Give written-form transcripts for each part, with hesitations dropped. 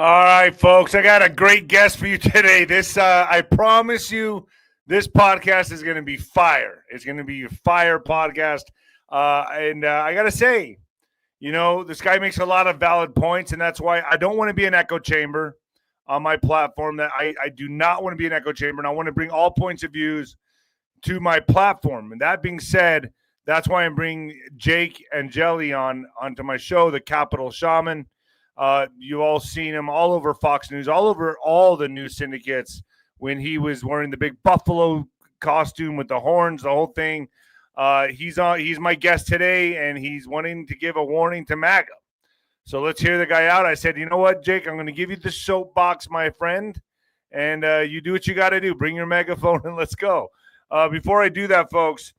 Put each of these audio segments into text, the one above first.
All right, folks, I got a great guest for you today. I promise you, this podcast is going to be fire. It's going to be a fire podcast. And I got to say, this guy makes a lot of valid points, and that's why I don't want to be an echo chamber on my platform. That I do not want to be an echo chamber, and I want to bring all points of views to my platform. And that being said, that's why I'm bringing Jake and Jelly onto my show, the Capitol Shaman. You all seen him all over Fox News, all over all the news syndicates when he was wearing the big buffalo costume with the horns, the whole thing. He's my guest today, and he's wanting to give a warning to MAGA. So let's hear the guy out. I said, you know what, Jake, I'm going to give you the soapbox, my friend, and you do what you got to do. Bring your megaphone and let's go. Before I do that, folks,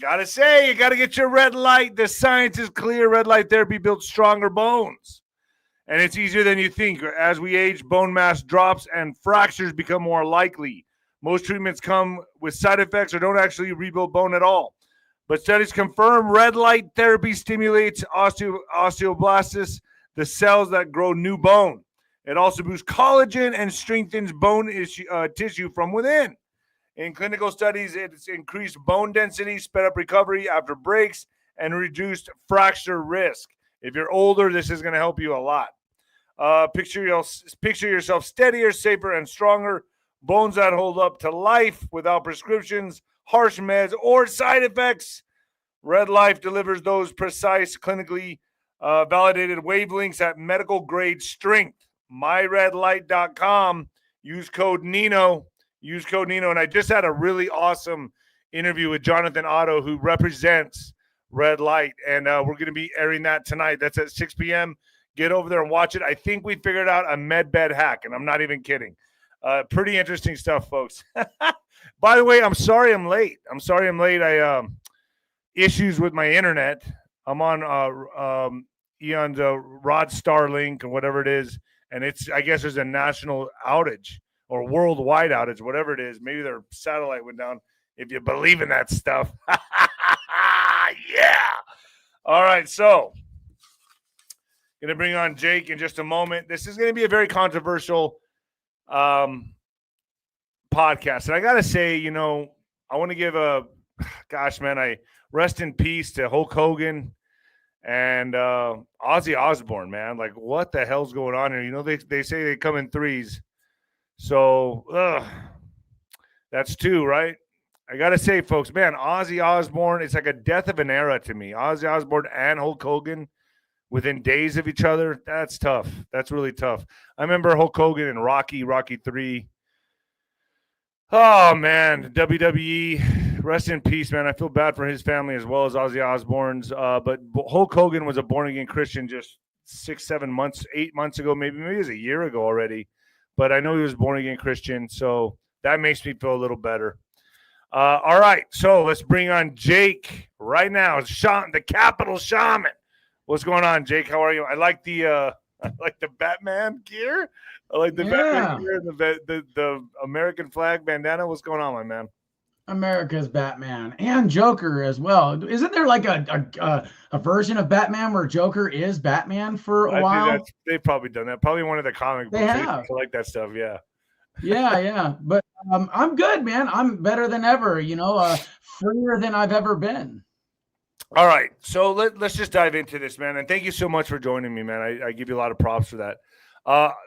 gotta say, you gotta get your red light. The science is clear. Red light therapy builds stronger bones. And it's easier than you think. As we age, bone mass drops and fractures become more likely. Most treatments come with side effects or don't actually rebuild bone at all. But studies confirm red light therapy stimulates osteoblasts, the cells that grow new bone. It also boosts collagen and strengthens bone tissue from within. In clinical studies, it's increased bone density, sped up recovery after breaks, and reduced fracture risk. If you're older, this is going to help you a lot. Picture yourself steadier, safer, and stronger. Bones that hold up to life without prescriptions, harsh meds, or side effects. Red Life delivers those precise, clinically validated wavelengths at medical-grade strength. MyRedLight.com. Use code NINO. And I just had a really awesome interview with Jonathan Otto, who represents Red Light, and we're going to be airing that tonight. That's at 6 p.m. Get over there and watch it. I think we figured out a med bed hack, and I'm not even kidding. Pretty interesting stuff, folks. By the way, I'm sorry I'm late. I issues with my internet. I'm on Eon's Rod Starlink or whatever it is, and I guess there's a national outage. Or worldwide outage, whatever it is. Maybe their satellite went down, if you believe in that stuff. Yeah. All right, so going to bring on Jake in just a moment. This is going to be a very controversial podcast. And I got to say, I want to give I rest in peace to Hulk Hogan and Ozzy Osbourne, man. Like, what the hell's going on here? They say they come in threes. So, that's two, right? I got to say, folks, man, Ozzy Osbourne, it's like a death of an era to me. Ozzy Osbourne and Hulk Hogan within days of each other, that's tough. That's really tough. I remember Hulk Hogan in Rocky 3. Oh, man, WWE, rest in peace, man. I feel bad for his family as well as Ozzy Osbourne's. But Hulk Hogan was a born-again Christian just 8 months ago, maybe it was a year ago already. But I know he was born-again Christian, so that makes me feel a little better. All right, so let's bring on Jake right now. The Capitol Shaman. What's going on, Jake? How are you? I like the Batman gear. I like the Batman gear and the American flag bandana. What's going on, my man? America's Batman and Joker as well. Isn't there like a version of Batman where Joker is Batman for a while? They've probably done that. Probably one of the comic books. They have. I like that stuff. Yeah. Yeah. But I'm good, man. I'm better than ever. Freer than I've ever been. All right, so let's just dive into this, man. And thank you so much for joining me, man. I give you a lot of props for that.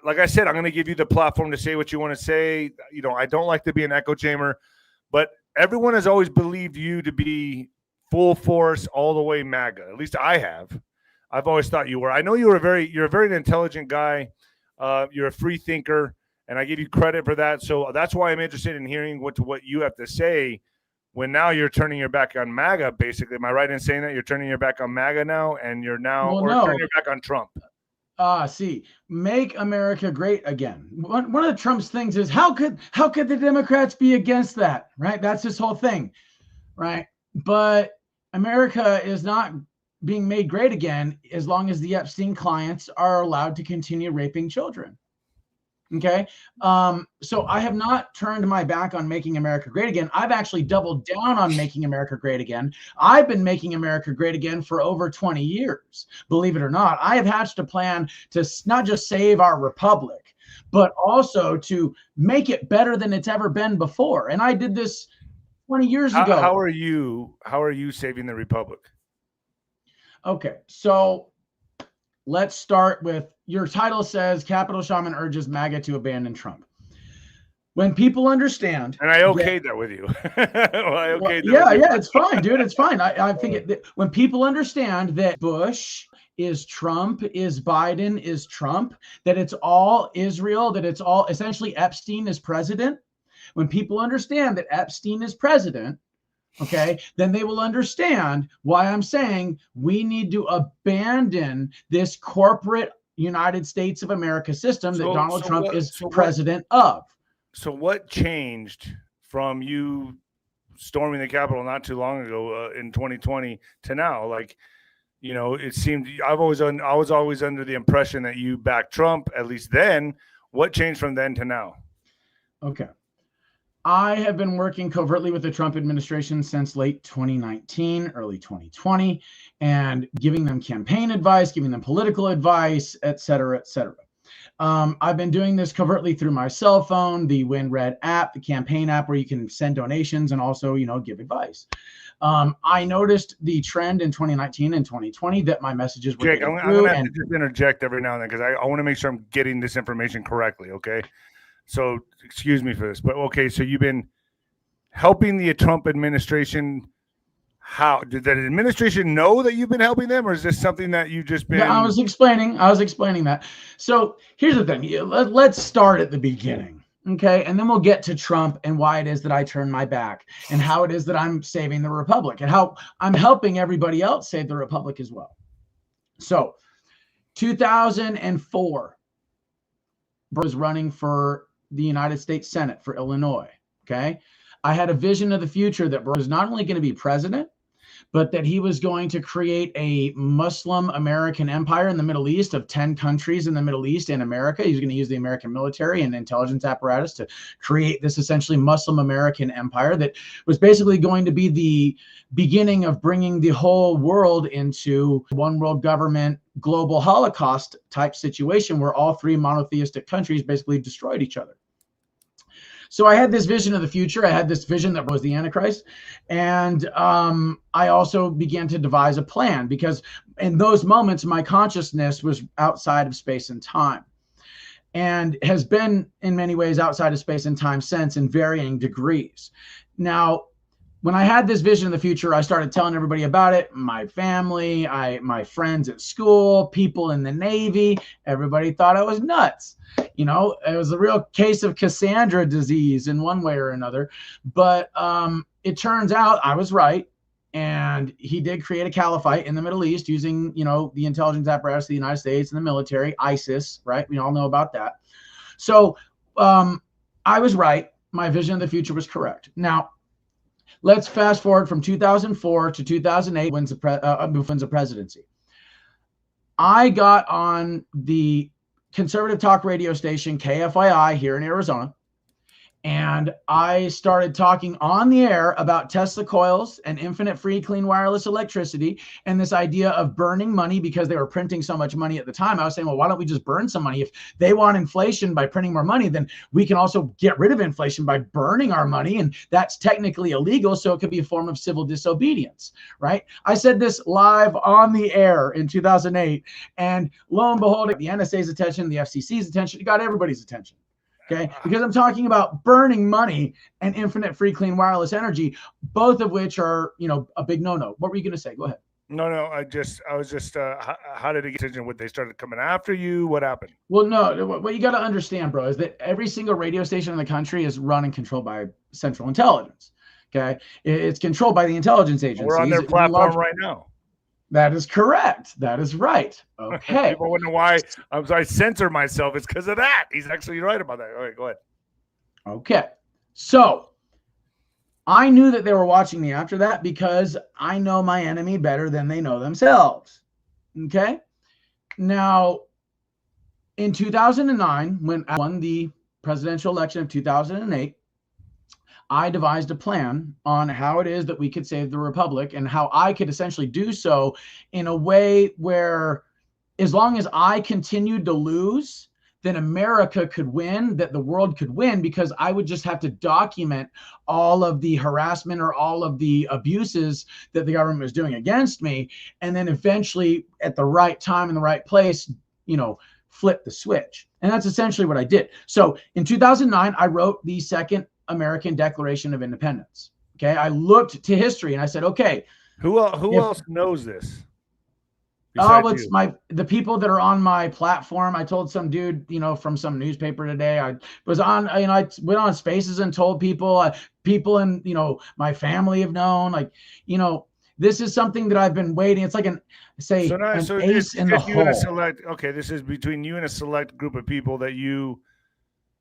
Like I said, I'm going to give you the platform to say what you want to say. I don't like to be an echo chamber, but everyone has always believed you to be full force, all the way MAGA. At least I have. I've always thought you were. I know you're a very intelligent guy. You're a free thinker, and I give you credit for that. So that's why I'm interested in hearing what you have to say when now you're turning your back on MAGA, basically. Am I right in saying that you're turning your back on MAGA now, and you're now turning your back on Trump? Make America great again. One of the Trump's things is how could the Democrats be against that, right? That's this whole thing, right? But America is not being made great again as long as the Epstein clients are allowed to continue raping children. Okay. So I have not turned my back on making America great again. I've actually doubled down on making America great again. I've been making America great again for over 20 years. Believe it or not, I have hatched a plan to not just save our republic, but also to make it better than it's ever been before. And I did this 20 years ago. How are you saving the republic? Okay. So let's start with, your title says Capitol Shaman urges MAGA to abandon Trump. When people understand, and I okayed that with you. Yeah, it's fine, dude. It's fine. I think when people understand that Bush is Trump, is Biden is Trump, that it's all Israel, that it's all essentially Epstein is president. When people understand that Epstein is president, okay, then they will understand why I'm saying we need to abandon this corporate United States of America system that Donald Trump is president of. So what changed from you storming the Capitol not too long ago in 2020 to now? Like, you know, it seemed I was always under the impression that you backed Trump, at least then. What changed from then to now? Okay. I have been working covertly with the Trump administration since late 2019, early 2020, and giving them campaign advice, giving them political advice, et cetera, et cetera. I've been doing this covertly through my cell phone, the WinRed app, the campaign app where you can send donations and also, you know, give advice. I noticed the trend in 2019 and 2020 that my messages were Jake, I'm going to have to just interject every now and then because I want to make sure I'm getting this information correctly, okay? So excuse me for this, but okay. So you've been helping the Trump administration. How did that administration know that you've been helping them, or is this something that you've just been? Yeah, I was explaining that. So here's the thing. Let's start at the beginning, okay? And then we'll get to Trump and why it is that I turned my back and how it is that I'm saving the republic and how I'm helping everybody else save the republic as well. So 2004, was running for the United States Senate for Illinois, okay? I had a vision of the future that Bro was not only going to be president, but that he was going to create a Muslim American empire in the Middle East of 10 countries in the Middle East and America. He's going to use the American military and intelligence apparatus to create this essentially Muslim American empire that was basically going to be the beginning of bringing the whole world into one world government, global Holocaust type situation where all three monotheistic countries basically destroyed each other. So I had this vision of the future. I had this vision that was the Antichrist. And I also began to devise a plan because in those moments, my consciousness was outside of space and time and has been in many ways outside of space and time since in varying degrees. Now, when I had this vision of the future, I started telling everybody about it. My family, my friends at school, people in the Navy, everybody thought I was nuts. You know, it was a real case of Cassandra disease in one way or another. But it turns out I was right. And he did create a caliphate in the Middle East using, you know, the intelligence apparatus of the United States and the military, ISIS, right? We all know about that. So I was right. My vision of the future was correct. Now, let's fast forward from 2004 to 2008, wins the presidency. I got on the conservative talk radio station KFII here in Arizona, and I started talking on the air about Tesla coils and infinite free clean wireless electricity and this idea of burning money because they were printing so much money at the time. I was saying, well, why don't we just burn some money? If they want inflation by printing more money, then we can also get rid of inflation by burning our money. And that's technically illegal. So it could be a form of civil disobedience, right? I said this live on the air in 2008. And lo and behold, the NSA's attention, the FCC's attention, it got everybody's attention. Okay, because I'm talking about burning money and infinite free clean wireless energy, both of which are, you know, a big no-no. What were you going to say? Go ahead. No, I was just, how did it get attention? What, they started coming after you? What happened? Well, no, what you got to understand, bro, is that every single radio station in the country is run and controlled by Central Intelligence. Okay, it's controlled by the intelligence agencies. We're on their platform right now. That is correct. That is right. Okay. People wonder why I censor myself. It's because of that. He's actually right about that. All right, go ahead. Okay. So I knew that they were watching me after that because I know my enemy better than they know themselves. Okay. Now, in 2009, when I won the presidential election of 2008, I devised a plan on how it is that we could save the republic and how I could essentially do so in a way where, as long as I continued to lose, then America could win, that the world could win, because I would just have to document all of the harassment or all of the abuses that the government was doing against me. And then eventually at the right time in the right place, flip the switch. And that's essentially what I did. So in 2009, I wrote the second American Declaration of Independence. Okay. I looked to history and I said, okay. Who else knows this? Oh, it's the people that are on my platform. I told some dude, from some newspaper today. I was on, I went on Spaces and told people, people in, my family have known, this is something that I've been waiting. It's like an ace in the hole. Okay, this is between you and a select group of people that you.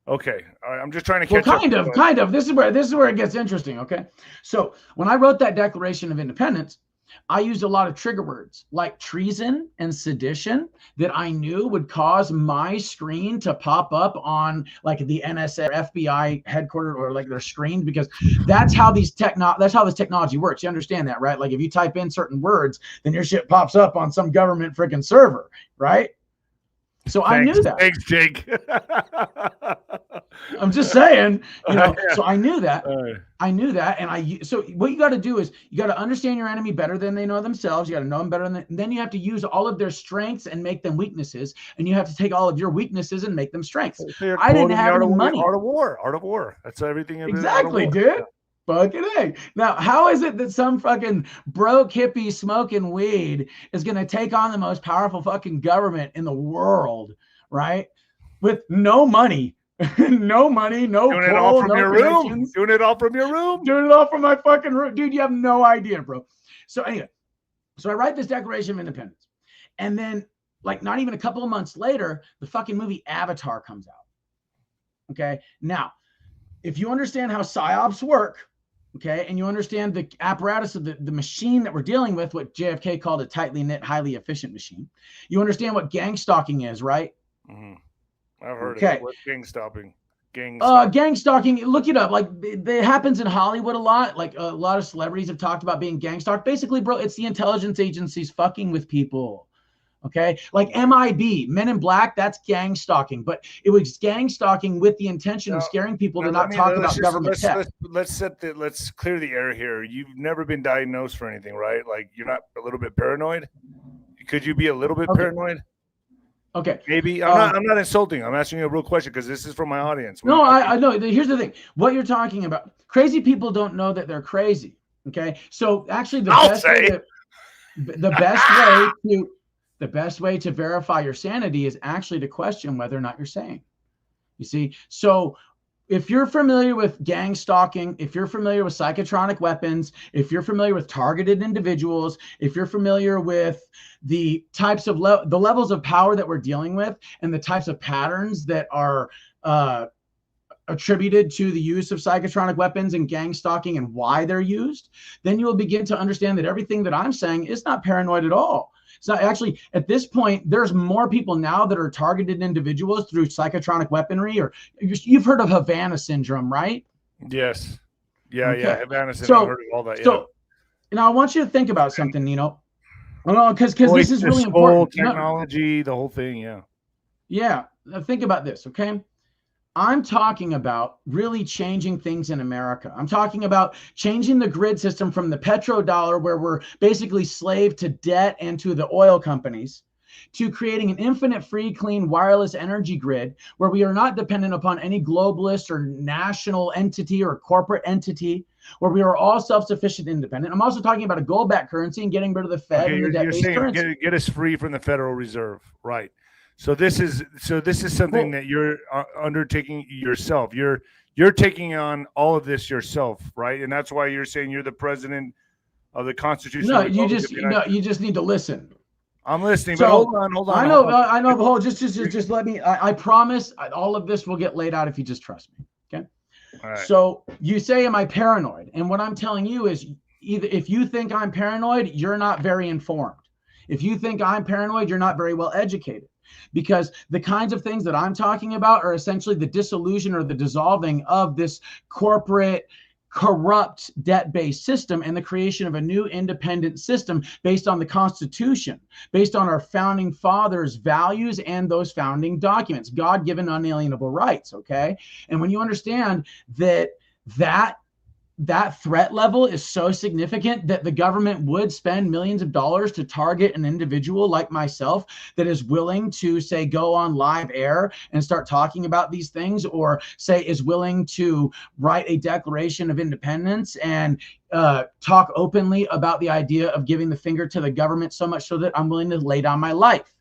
Okay, all right. I'm just trying to catch up. Kind of. This is where it gets interesting. Okay, so when I wrote that Declaration of Independence, I used a lot of trigger words like treason and sedition that I knew would cause my screen to pop up on like the NSA or FBI headquarters or like their screens, because that's how this technology works. You understand that, right? Like if you type in certain words, then your shit pops up on some government freaking server, right? So I knew that. Thanks, Jake. I'm just saying, so I knew that. And so what you got to do is you got to understand your enemy better than they know themselves. You got to know them better and then you have to use all of their strengths and make them weaknesses. And you have to take all of your weaknesses and make them strengths. I didn't have any money. Art of War. That's everything. Exactly, dude. Fucking A. Now, how is it that some fucking broke hippie smoking weed is going to take on the most powerful fucking government in the world, right? With no money, no Doing it all from your room. Doing it all from your room. Doing it all from my fucking room. Dude, you have no idea, bro. So anyway, I write this Declaration of Independence. And then like not even a couple of months later, the fucking movie Avatar comes out. Okay. Now, if you understand how psyops work, okay, and you understand the apparatus of the machine that we're dealing with, what JFK called a tightly knit, highly efficient machine. You understand what gang stalking is, right? Mm-hmm. I've heard of it. What's gang stalking? Gang stalking, look it up. Like it happens in Hollywood a lot. Like a lot of celebrities have talked about being gang stalked. Basically, bro, it's the intelligence agencies fucking with people. Okay, like MIB, Men in Black, that's gang stalking, but it was gang stalking with the intention of scaring people to not talk about government tech. Let's clear the air here. You've never been diagnosed for anything, right? Like you're not a little bit paranoid? Could you be a little bit paranoid? Okay, maybe. I'm not insulting. I'm asking you a real question because this is from my audience. No, I know. Here's the thing. What you're talking about, crazy people don't know that they're crazy. Okay, so actually, the best way to verify your sanity is actually to question whether or not you're sane. You see, so if you're familiar with gang stalking, if you're familiar with psychotronic weapons, if you're familiar with targeted individuals, if you're familiar with the types of the levels of power that we're dealing with and the types of patterns that are attributed to the use of psychotronic weapons and gang stalking and why they're used, then you will begin to understand that everything that I'm saying is not paranoid at all. So actually, at this point, there's more people now that are targeted individuals through psychotronic weaponry, or you've heard of Havana syndrome, right? Yes. Yeah, okay. Havana syndrome. I've heard of all that. So now I want you to think about something, because this is really important. Technology, the whole thing, yeah. Yeah. Now think about this, okay? I'm talking about really changing things in America. I'm talking about changing the grid system from the petrodollar, where we're basically slave to debt and to the oil companies, to creating an infinite, free, clean, wireless energy grid where we are not dependent upon any globalist or national entity or corporate entity, where we are all self-sufficient, independent. I'm also talking about a gold-backed currency and getting rid of the Fed and the debt-based currency. Get us free from the Federal Reserve, right? So this is something that you're undertaking yourself. You're taking on all of this yourself, right? And that's why you're saying you're the president of the Constitution. No, you just need to listen. I'm listening, so, but hold on. I know, but hold, just let me. I promise, all of this will get laid out if you just trust me. Okay. All right. So you say, "Am I paranoid?" And what I'm telling you is, either if you think I'm paranoid, you're not very informed. If you think I'm paranoid, you're not very well educated, because the kinds of things that I'm talking about are essentially the dissolution or the dissolving of this corporate, corrupt, debt-based system and the creation of a new independent system based on the Constitution, based on our founding fathers' values and those founding documents, God-given unalienable rights, okay? And when you understand that that threat level is so significant that the government would spend millions of dollars to target an individual like myself that is willing to, say, go on live air and start talking about these things, or say is willing to write a Declaration of Independence and talk openly about the idea of giving the finger to the government, so much so that I'm willing to lay down my life.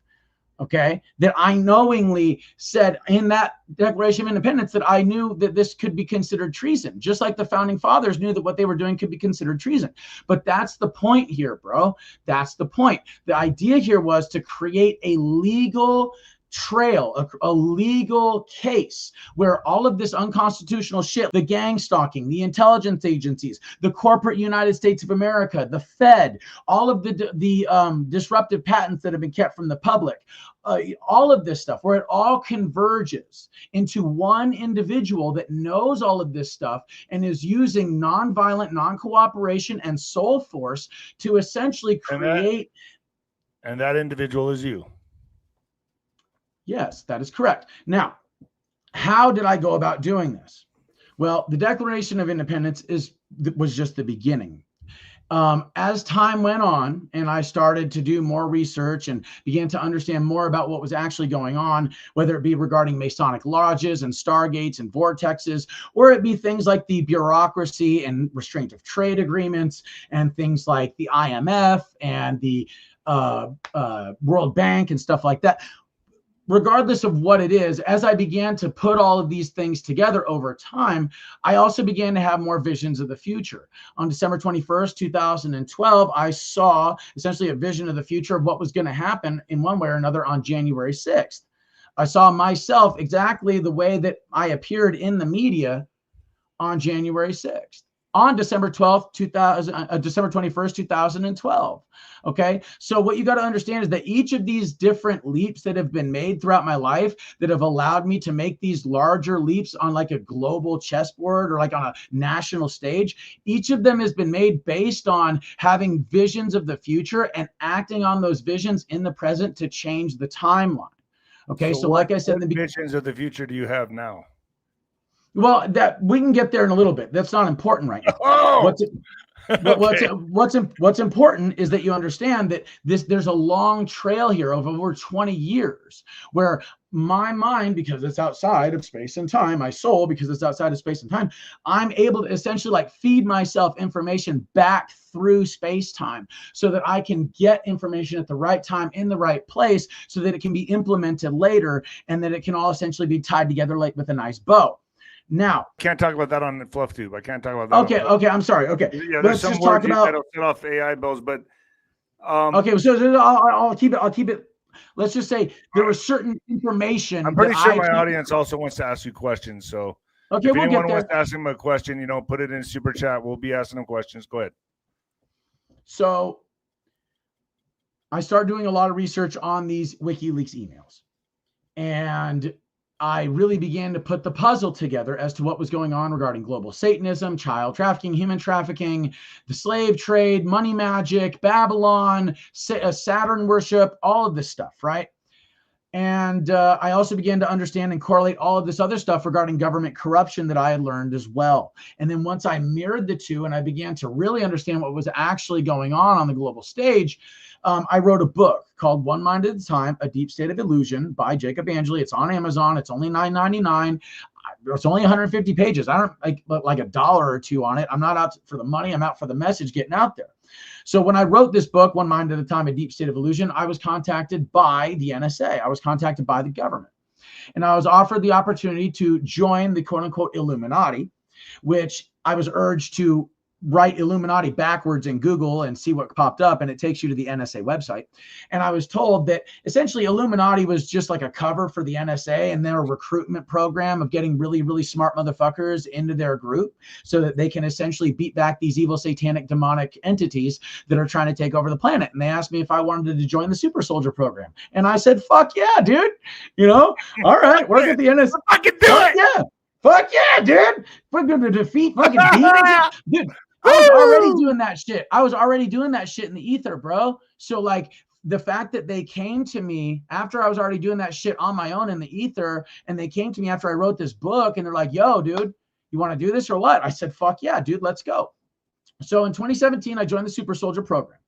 Okay, that I knowingly said in that Declaration of Independence that I knew that this could be considered treason, just like the founding fathers knew that what they were doing could be considered treason. But that's the point here, bro. That's the point. The idea here was to create a legal trail, a legal case where all of this unconstitutional shit, the gang stalking, the intelligence agencies, the corporate United States of America, the Fed, all of the disruptive patents that have been kept from the public, all of this stuff, where it all converges into one individual that knows all of this stuff and is using nonviolent, non-cooperation, and soul force to essentially create. And that individual is you. Yes, that is correct. Now, how did I go about doing this? Well, the Declaration of Independence was just the beginning. As time went on and I started to do more research and began to understand more about what was actually going on, whether it be regarding Masonic lodges and stargates and vortexes, or it be things like the bureaucracy and restraint of trade agreements and things like the IMF and the World Bank and stuff like that. Regardless of what it is, as I began to put all of these things together over time, I also began to have more visions of the future. On December 21st, 2012, I saw essentially a vision of the future of what was going to happen in one way or another on January 6th. I saw myself exactly the way that I appeared in the media on January 6th. On December 12th, December 21st, 2012. Okay. So what you got to understand is that each of these different leaps that have been made throughout my life that have allowed me to make these larger leaps on like a global chessboard or like on a national stage, each of them has been made based on having visions of the future and acting on those visions in the present to change the timeline. Okay. So like I said, what visions of the future do you have now? Well, that we can get there in a little bit. That's not important right now. Oh! What's important is that you understand that there's a long trail here of over 20 years where my mind, because it's outside of space and time, my soul, because it's outside of space and time, I'm able to essentially like feed myself information back through space time so that I can get information at the right time in the right place so that it can be implemented later and that it can all essentially be tied together like with a nice bow. Now, can't talk about that on the fluff tube. I can't talk about that. Okay, I'm sorry. Okay, yeah, let's just talk about that'll set off AI bills, but okay, so I'll keep it. Let's just say there was certain information. I'm pretty sure my audience also wants to ask you questions. So okay, if anyone wants to ask him a question, put it in super chat. We'll be asking them questions. Go ahead. So I started doing a lot of research on these WikiLeaks emails, and I really began to put the puzzle together as to what was going on regarding global Satanism, child trafficking, human trafficking, the slave trade, money magic, Babylon, Saturn worship, all of this stuff, right? And I also began to understand and correlate all of this other stuff regarding government corruption that I had learned as well. And then once I mirrored the two and I began to really understand what was actually going on the global stage, I wrote a book called One Mind at a Time, A Deep State of Illusion by 𝗂𝗑𝗄𝗠𝗠. It's on Amazon. It's only $9.99. It's only 150 pages. I don't like $1 or $2 on it. I'm not out for the money. I'm out for the message getting out there. So when I wrote this book, One Mind at a Time, A Deep State of Illusion, I was contacted by the NSA. I was contacted by the government. And I was offered the opportunity to join the quote unquote Illuminati, which I was urged to write Illuminati backwards in Google and see what popped up, and it takes you to the NSA website. And I was told that essentially Illuminati was just like a cover for the NSA and their recruitment program of getting really, really smart motherfuckers into their group so that they can essentially beat back these evil satanic demonic entities that are trying to take over the planet. And they asked me if I wanted to join the super soldier program. And I said, fuck yeah, dude. You know, all right, work at the NSA. Fucking do it. Yeah. Fuck yeah, dude. We're going to defeat fucking demons. Dude, I was already doing that shit. I was already doing that shit in the ether, bro. So like the fact that they came to me after I was already doing that shit on my own in the ether, and they came to me after I wrote this book, and they're like, yo, dude, you want to do this or what? I said, fuck yeah, dude, let's go. So in 2017, I joined the super soldier program.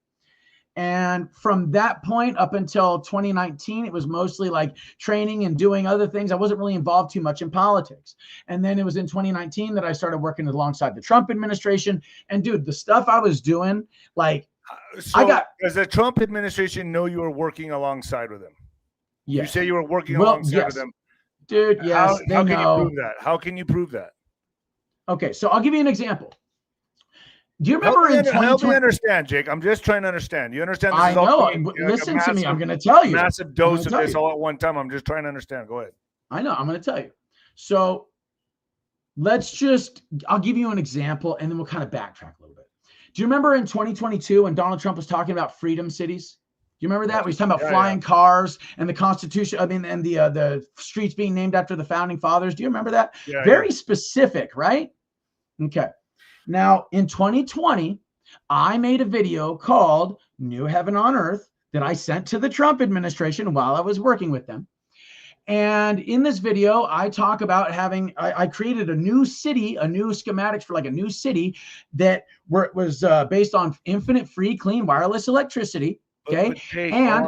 And from that point up until 2019, it was mostly like training and doing other things. I wasn't really involved too much in politics. And then it was in 2019 that I started working alongside the Trump administration. And dude, the stuff I was doing, like, does the Trump administration know you were working alongside with them? Yes. You say you were working alongside with them. Dude, yes. How can you prove that? How can you prove that? Okay, so I'll give you an example. Do you remember in 2020? Help me understand, Jake. I'm just trying to understand. You understand? This I know. Listen to me. I'm going to tell you. Massive dose of this all at one time. I'm just trying to understand. Go ahead. I know. I'm going to tell you. So I'll give you an example, and then we'll kind of backtrack a little bit. Do you remember in 2022 when Donald Trump was talking about freedom cities? Do you remember that? Where he's talking about flying cars and the Constitution, and the streets being named after the founding fathers. Do you remember that? Yeah, Very specific, right? Okay. Now, in 2020, I made a video called New Heaven on Earth that I sent to the Trump administration while I was working with them. And in this video, I talk about I created a new city, a new schematics for like a new city that was based on infinite, free, clean, wireless electricity. Okay. And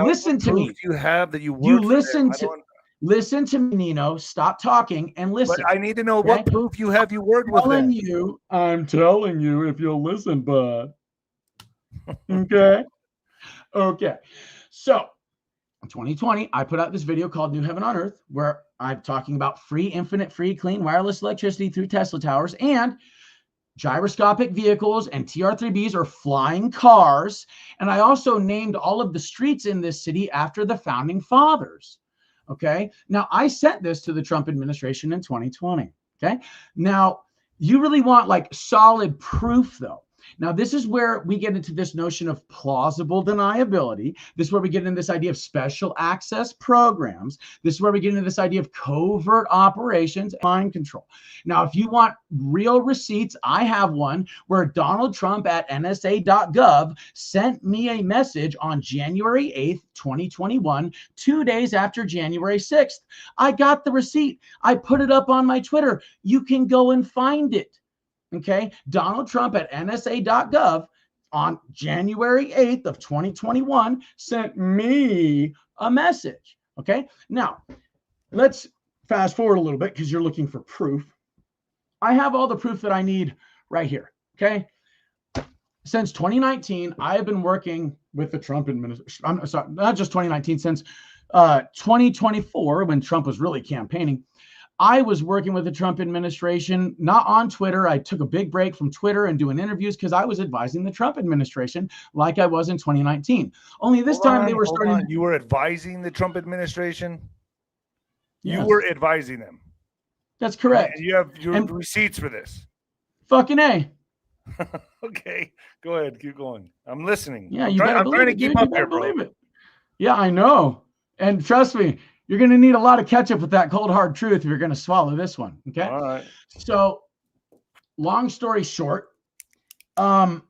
listen to me. You have that you listen to me, Nino. Stop talking and listen. But I need to know what proof you have you worked with them. I'm telling you if you'll listen, bud. Okay. Okay. So in 2020, I put out this video called New Heaven on Earth, where I'm talking about free, infinite, free, clean, wireless electricity through Tesla towers and gyroscopic vehicles and TR-3Bs or flying cars. And I also named all of the streets in this city after the founding fathers. Okay. Now I sent this to the Trump administration in 2020. Okay. Now you really want like solid proof though. Now, this is where we get into this notion of plausible deniability. This is where we get into this idea of special access programs. This is where we get into this idea of covert operations, mind control. Now, if you want real receipts, I have one where Donald Trump at NSA.gov sent me a message on January 8th, 2021, 2 days after January 6th. I got the receipt. I put it up on my Twitter. You can go and find it. Okay, Donald Trump at NSA.gov on January 8th of 2021 sent me a message. Okay, now let's fast forward a little bit because you're looking for proof. I have all the proof that I need right here. Okay, since 2019, I have been working with the Trump administration. I'm sorry, not just 2019, since 2024 when Trump was really campaigning. I was working with the Trump administration, not on Twitter. I took a big break from Twitter and doing interviews because I was advising the Trump administration like I was in 2019. Only this time they were starting. You were advising the Trump administration? Yes. You were advising them. That's correct. And you have your receipts for this. Fucking A. Okay, go ahead. Keep going. I'm listening. Yeah, I'm trying to keep up here, bro. Believe it. Yeah, I know. And trust me, you're going to need a lot of ketchup with that cold, hard truth if you're going to swallow this one. Okay. All right. So long story short, I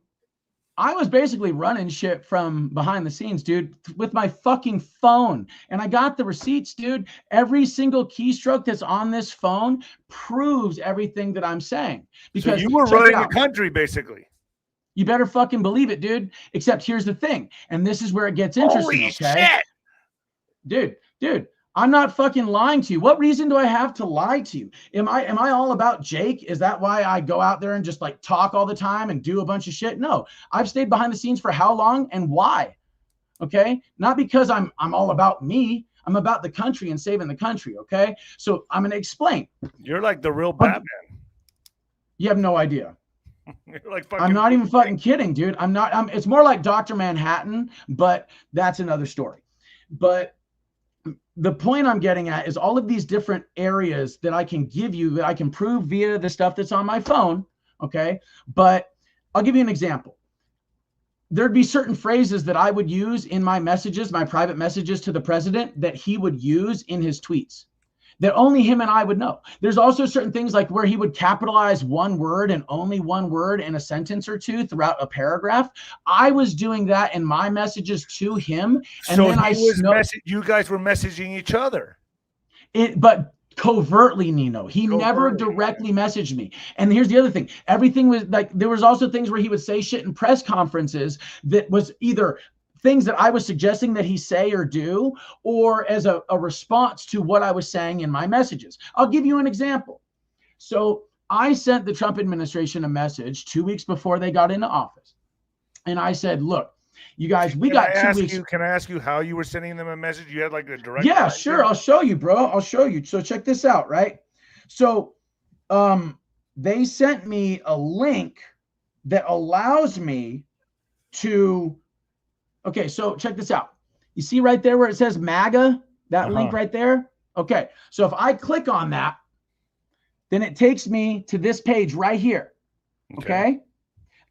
was basically running shit from behind the scenes, dude, with my fucking phone. And I got the receipts, dude. Every single keystroke that's on this phone proves everything that I'm saying. Because so you were running the country, basically. You better fucking believe it, dude. Except here's the thing. And this is where it gets interesting. Holy okay? Shit. Dude. I'm not fucking lying to you. What reason do I have to lie to you? Am I all about Jake? Is that why I go out there and just like talk all the time and do a bunch of shit? No, I've stayed behind the scenes for how long and why? Okay. Not because I'm all about me. I'm about the country and saving the country. Okay. So I'm going to explain. You're like the real Batman. You have no idea. You're like fucking. I'm not even fucking kidding, dude. It's more like Dr. Manhattan, but that's another story. But the point I'm getting at is all of these different areas that I can give you that I can prove via the stuff that's on my phone. Okay. But I'll give you an example. There'd be certain phrases that I would use in my messages, my private messages to the president, that he would use in his tweets that only him and I would know. There's also certain things like where he would capitalize one word and only one word in a sentence or two throughout a paragraph. I was doing that in my messages to him. And so then you guys were messaging each other. But covertly, Nino. He never directly messaged me. And here's the other thing. Everything was like, there was also things where he would say shit in press conferences that was either things that I was suggesting that he say or do, or as a response to what I was saying in my messages. I'll give you an example. So I sent the Trump administration a message 2 weeks before they got into office. And I said, look, you guys, we got 2 weeks. Can I ask you how you were sending them a message? You had like a direct. Yeah, sure. I'll show you, bro. I'll show you. So check this out, right? So they sent me a link that allows me to, okay, so check this out. You see right there where it says MAGA, that link right there? Okay, so if I click on that, then it takes me to this page right here. Okay?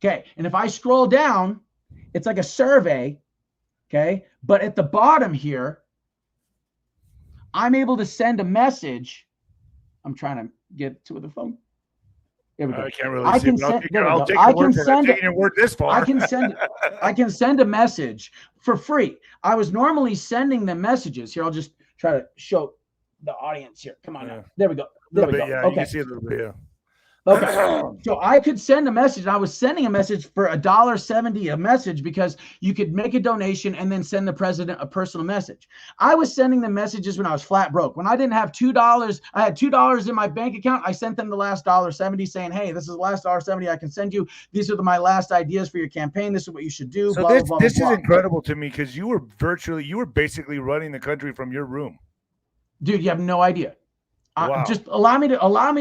Okay, and if I scroll down, it's like a survey, okay? But at the bottom here, I'm able to send a message. I'm trying to get to the phone. There we go. I can't really see it. I'll take your word this far. I can send a message for free. I was normally sending them messages. Here, I'll just try to show the audience here. Come on now. There we go. There we go. Yeah, okay. you can see a little bit, yeah. Okay, so I could send a message. And I was sending a message for $1.70 a message because you could make a donation and then send the president a personal message. I was sending them messages when I was flat broke. When I didn't have $2, I had $2 in my bank account. I sent them the last $1.70 saying, hey, this is the last $1.70 I can send you. These are my last ideas for your campaign. This is what you should do. So blah, blah, blah, this blah, is incredible to me because you were basically running the country from your room. Dude, you have no idea. Wow. Just allow me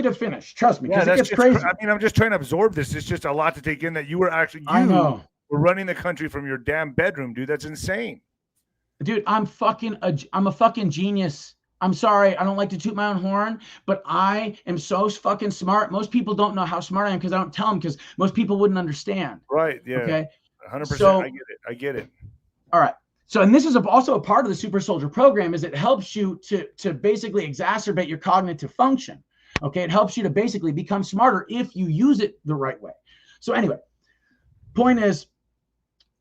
to finish. Trust me, because it gets crazy. I mean, I'm just trying to absorb this. It's just a lot to take in that you were actually were running the country from your damn bedroom, dude. That's insane. Dude, I'm a fucking genius. I'm sorry, I don't like to toot my own horn, but I am so fucking smart. Most people don't know how smart I am because I don't tell them, because most people wouldn't understand. Right. Yeah. Okay. 100%. So, I get it. All right. So, and this is also a part of the Super Soldier program, is it helps you to basically exacerbate your cognitive function. Okay. It helps you to basically become smarter if you use it the right way. So anyway, point is,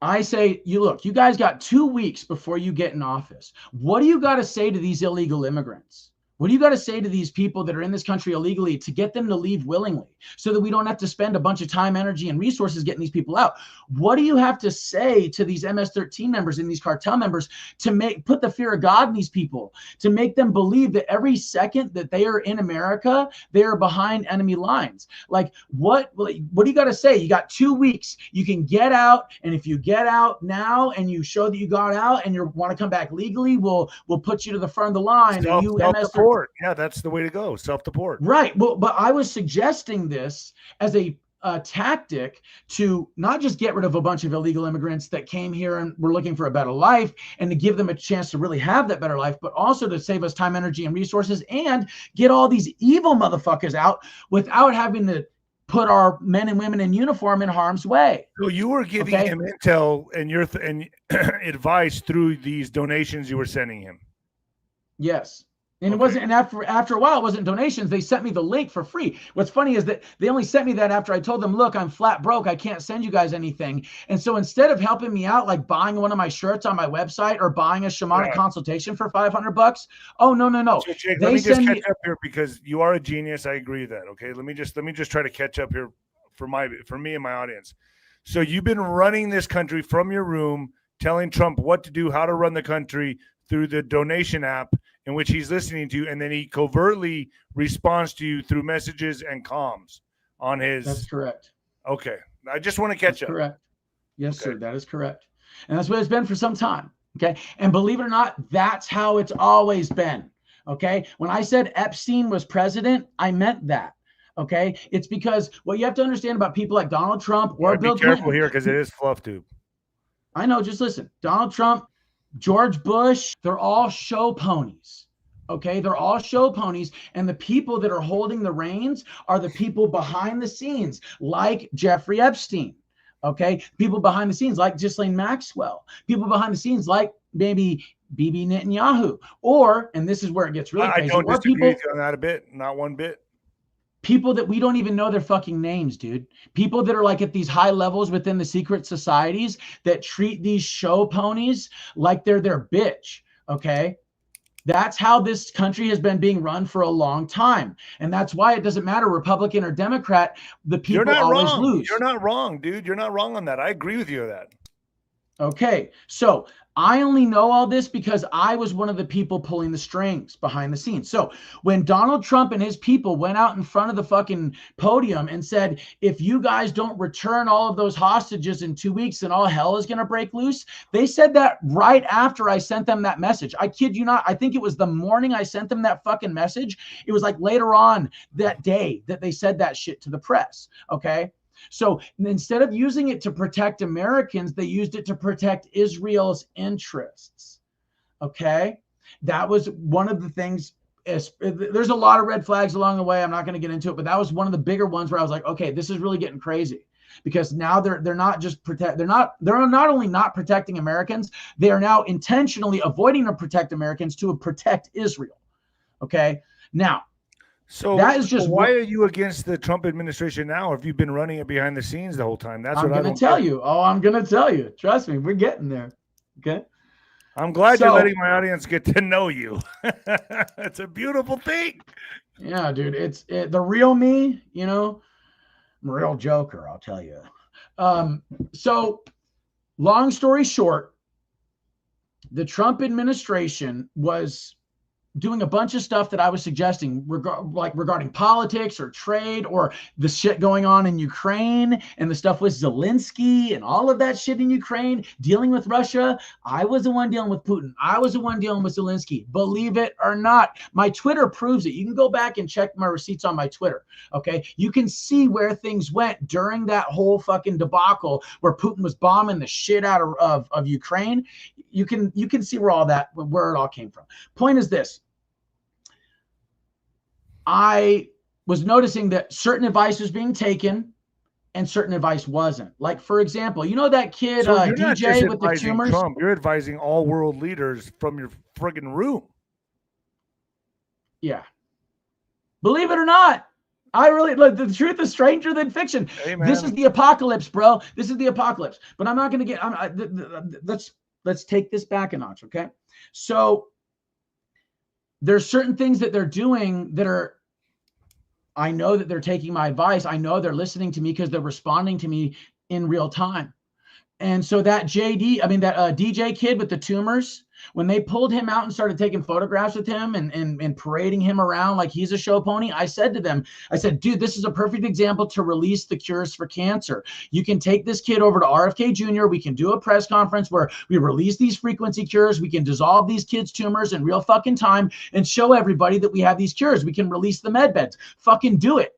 I say, you guys got 2 weeks before you get in office. What do you got to say to these illegal immigrants? What do you got to say to these people that are in this country illegally to get them to leave willingly so that we don't have to spend a bunch of time, energy, and resources getting these people out? What do you have to say to these MS-13 members and these cartel members to put the fear of God in these people, to make them believe that every second that they are in America, they are behind enemy lines? Like, what do you got to say? You got 2 weeks. You can get out, and if you get out now and you show that you got out and you want to come back legally, we'll put you to the front of the line. And you MS-13. Yeah, that's the way to go. Self-deport. Right. Well, but I was suggesting this as a tactic to not just get rid of a bunch of illegal immigrants that came here and were looking for a better life and to give them a chance to really have that better life, but also to save us time, energy, and resources and get all these evil motherfuckers out without having to put our men and women in uniform in harm's way. So you were giving him intel and advice through these donations you were sending him. Yes. And it wasn't, and after a while, it wasn't donations. They sent me the link for free. What's funny is that they only sent me that after I told them, look, I'm flat broke. I can't send you guys anything. And so instead of helping me out, like buying one of my shirts on my website or buying a shamanic consultation for $500, oh, no. So Jake, let me just catch up here because you are a genius. I agree with that. Okay. Let me just try to catch up here for me and my audience. So you've been running this country from your room, telling Trump what to do, how to run the country through the donation app in which he's listening to, and then he covertly responds to you through messages and comms on his. That's correct. Okay. I just want to catch up. Correct. Yes, sir. That is correct. And that's what it's been for some time. Okay. And believe it or not, that's how it's always been. Okay. When I said Epstein was president, I meant that. Okay, it's because what you have to understand about people like Donald Trump or Bill Be careful Clinton. here because it is fluff tube. I know, just listen. Donald Trump, George Bush, they're all show ponies. Okay, they're all show ponies, and the people that are holding the reins are the people behind the scenes, like Jeffrey Epstein. Okay, people behind the scenes like Ghislaine Maxwell, people behind the scenes like maybe Bibi Netanyahu, or, and this is where it gets really crazy, I don't or disagree people, with you on that a bit, not one bit. people that we don't even know their fucking names, dude. People that are like at these high levels within the secret societies that treat these show ponies like they're their bitch. Okay. That's how this country has been being run for a long time. And that's why it doesn't matter, Republican or Democrat, the people always lose. You're not wrong, dude. You're not wrong on that. I agree with you on that. Okay, so I only know all this because I was one of the people pulling the strings behind the scenes. So when Donald Trump and his people went out in front of the fucking podium and said, if you guys don't return all of those hostages in 2 weeks, then all hell is going to break loose. They said that right after I sent them that message. I kid you not. I think it was the morning I sent them that fucking message. It was like later on that day that they said that shit to the press. Okay. So instead of using it to protect Americans, they used it to protect Israel's interests. Okay. That was one of the things. There's a lot of red flags along the way. I'm not going to get into it, but that was one of the bigger ones where I was like, okay, this is really getting crazy, because now they're not just they're not only not protecting Americans, they are now intentionally avoiding to protect Americans to protect Israel. Okay. Now, so that is just why are you against the Trump administration now? If you've been running it behind the scenes the whole time, that's what I'm going to tell you. Oh, I'm going to tell you. Trust me, we're getting there. Okay. I'm glad you're letting my audience get to know you. It's a beautiful thing. Yeah, dude. It's the real me. You know, I'm a real joker. I'll tell you. So, long story short, the Trump administration was doing a bunch of stuff that I was suggesting regarding politics or trade or the shit going on in Ukraine and the stuff with 𝗬𝗠ance and all of that shit in Ukraine, dealing with Russia. I was the one dealing with Putin. I was the one dealing with 𝗬𝗠ance. Believe it or not, my Twitter proves it. You can go back and check my receipts on my Twitter. Okay. You can see where things went during that whole fucking debacle where Putin was bombing the shit out of Ukraine. You can see where it all came from. Point is this. I was noticing that certain advice was being taken and certain advice wasn't. Like, for example, you know that kid DJ with the tumors? Trump, you're advising all world leaders from your friggin' room. Yeah. Believe it or not, I really, look, the truth is stranger than fiction. Hey, man. This is the apocalypse, bro. This is the apocalypse. But I'm not going to get, let's take this back a notch, okay? So there's certain things that they're doing that are, I know that they're taking my advice. I know they're listening to me because they're responding to me in real time. And so that DJ kid with the tumors, when they pulled him out and started taking photographs with him and parading him around like he's a show pony, I said to them, I said, dude, this is a perfect example to release the cures for cancer. You can take this kid over to RFK Jr. We can do a press conference where we release these frequency cures. We can dissolve these kids' tumors in real fucking time and show everybody that we have these cures. We can release the med beds. Fucking do it.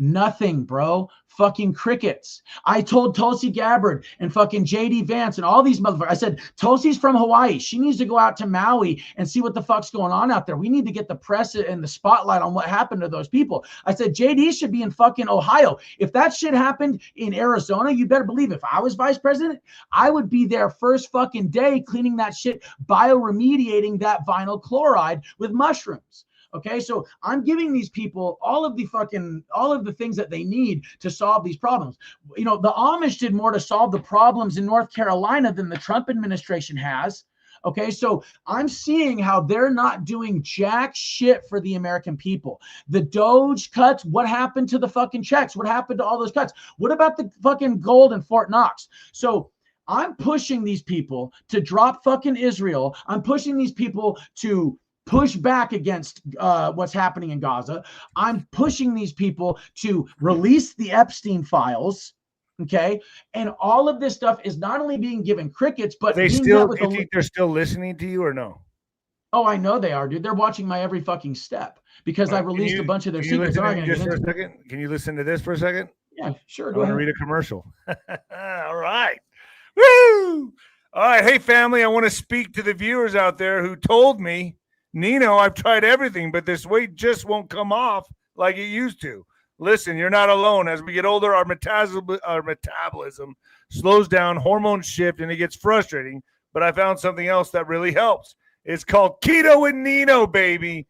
Nothing, bro. Fucking crickets. I told 𝗀𝗨cy Gabbard and fucking JD Vance and all these motherfuckers. I said, 𝗀𝗨cy's from Hawaii. She needs to go out to Maui and see what the fuck's going on out there. We need to get the press and the spotlight on what happened to those people. I said, JD should be in fucking Ohio. If that shit happened in Arizona, you better believe if I was vice president, I would be there first fucking day cleaning that shit, bioremediating that vinyl chloride with mushrooms. Okay, so I'm giving these people all of the things that they need to solve these problems. You know, the Amish did more to solve the problems in North Carolina than the Trump administration has. Okay, so I'm seeing how they're not doing jack shit for the American people. The Doge cuts, what happened to the fucking checks? What happened to all those cuts? What about the fucking gold in Fort Knox? So I'm pushing these people to drop fucking Israel. I'm pushing these people to push back against what's happening in Gaza. I'm pushing these people to release the Epstein files. Okay. And all of this stuff is not only being given crickets, but do you think they're still listening to you or no? Oh, I know they are, dude. They're watching my every fucking step because I've released a bunch of their secrets. I'm not going to get into it. Can you listen to this for a second? Yeah, sure. Go ahead. Read a commercial. All right. Woo! All right. Hey, family, I want to speak to the viewers out there who told me, Nino, I've tried everything, but this weight just won't come off like it used to. Listen, you're not alone. As we get older, our metabolism slows down, hormones shift, and it gets frustrating. But I found something else that really helps. It's called Keto with Nino, baby.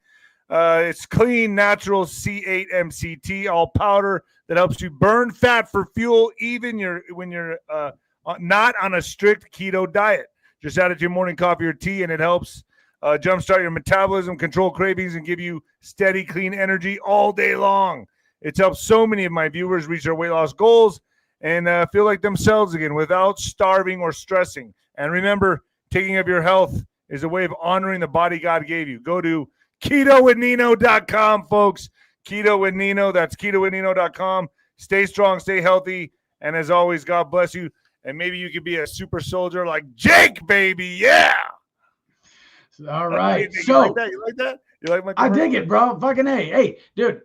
It's clean, natural C8MCT, all powder that helps you burn fat for fuel, even when you're not on a strict keto diet. Just add it to your morning coffee or tea, and it helps jumpstart your metabolism, control cravings, and give you steady, clean energy all day long. It's helped so many of my viewers reach their weight loss goals and feel like themselves again without starving or stressing. And remember, taking care of your health is a way of honoring the body God gave you. Go to KetoWithNino.com, folks. Keto with Nino. That's KetoWithNino.com. Stay strong, stay healthy, and as always, God bless you. And maybe you could be a super soldier like Jake, baby. Yeah. All right. You like that? You like that? You like my commercial? I dig it, bro. Fucking A. Hey, dude.